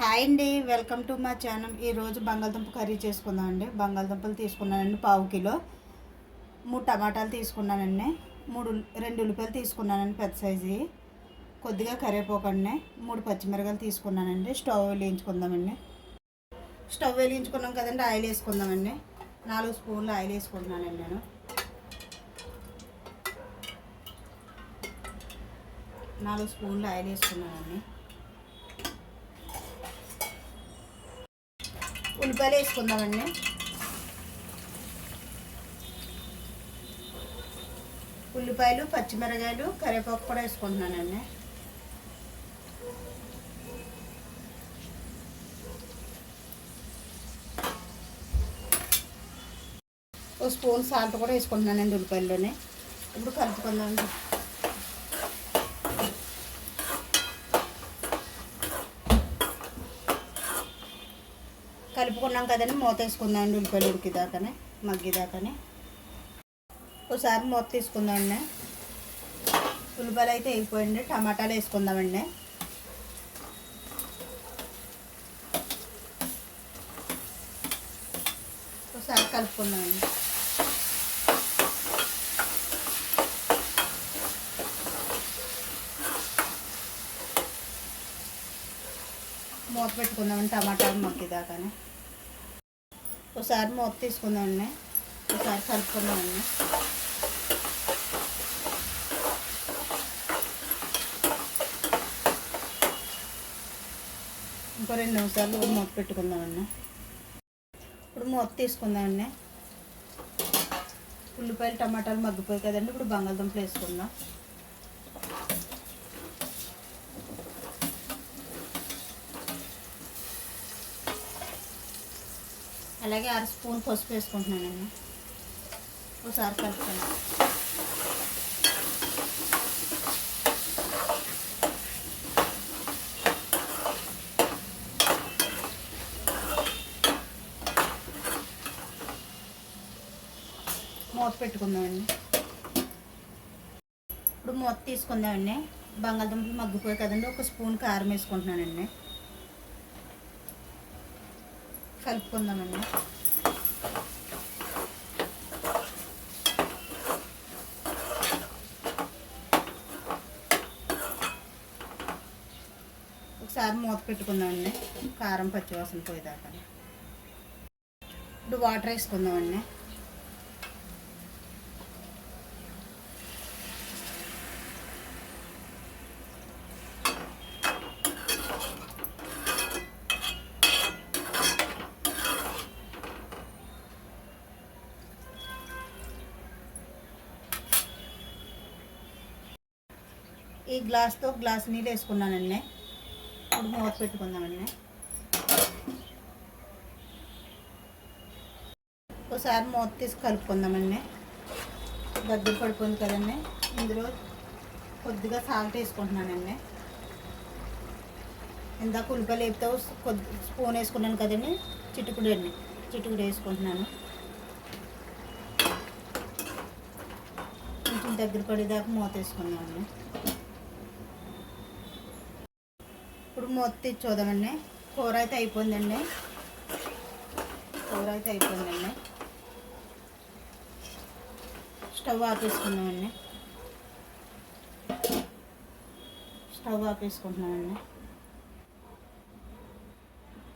Hi అండి, welcome to మా channel. ఈరోజు బంగాళదుంప కర్రీ చేసుకుందామండి. బంగాళదుంపలు తీసుకున్నానండి 1/2 కిలో. 3 టమాటాలు తీసుకున్నానండి. 2 ఉల్లిపాయలు తీసుకున్నానండి పెద్ద సైజు. కొద్దిగా కరివేపాకండి. 3 పచ్చిమిరపకాయలు తీసుకున్నానండి. స్టవ్ వెలిగించుకుందామండి. స్టవ్ వెలిగించుకున్నాం కదండి, ఆయిల్ వేసుకుందామండి. 4 స్పూన్లు ఆయిల్ వేసుకుంటున్నానండి నేను. 4 స్పూన్లు ఆయిల్ వేసుకున్నానండి. ఉల్లిపాయలు వేసుకుందామండి. ఉల్లిపాయలు, పచ్చిమిరపకాయలు, కరివేపాకు కూడా వేసుకుంటున్నానండి. ఒక స్పూన్ సాల్ట్ కూడా వేసుకుంటున్నానండి ఉల్లిపాయల్లోనే. ఇప్పుడు కలుపుకుందామండి. కలుపుకున్నాం కదండి, మూత వేసుకుందామండి. ఉల్లిపాయలు ఉడికిదాకానే, మగ్గిదాకానే ఒకసారి మూత తీసుకుందామండి. ఉల్లిపాయలు అయితే వేగిపోయింది. టమాటాలు వేసుకుందామండి. ఒకసారి కలుపుకుందామండి. మూత పెట్టుకుందామండి టమాటాలు మగ్గిదాకానే. ఒకసారి మూత తీసుకుందామండి. ఒకసారి కలుపుకుందామండి. ఇంకో 2 నిమిషాలు మూత పెట్టుకుందామండి. ఇప్పుడు మూత తీసుకుందామండి. ఉల్లిపాయలు టమాటాలు మగ్గిపోయి కదండి, ఇప్పుడు బంగాళదుంపలు వేసుకుందాం. అలాగే 1/2 స్పూన్ పసుపు వేసుకుంటున్నానండి. ఒకసారి కలుపుతాను. మూత పెట్టుకుందామండి. ఇప్పుడు మూత తీసుకుందామండి. బంగాళదుంపలు మగ్గిపోయి కదండి, 1 స్పూన్ కారం వేసుకుంటున్నానండి. కలుపుకుందామండి. ఒకసారి మూత పెట్టుకుందామండి. కారం పచ్చివాసన పోయేదాకా. ఇప్పుడు వాటర్ వేసుకుందామండి. ఈ గ్లాస్తో గ్లాస్ నీళ్ళు వేసుకున్నానండి. ఇప్పుడు మూత పెట్టుకుందామండి. ఒకసారి మూత తీసి కలుపుకుందామండి. దగ్గర పడిపోయింది కదండి. ఇందులో కొద్దిగా సాల్ట్ వేసుకుంటున్నానండి. ఇందాక ఉల్లిపాయలు వేపుతో కొద్ది స్పూన్ వేసుకున్నాను కదండి, చిటుకుడు వేసుకుంటున్నాను. కొంచెం దగ్గర పడేదాకా మూత వేసుకుందామండి. ఇప్పుడు మూత తీసి చూద్దామండి. కూర అయితే అయిపోయిందండి. స్టవ్ ఆపేసుకుందామండి. స్టవ్ ఆపేసుకుంటున్నామండి.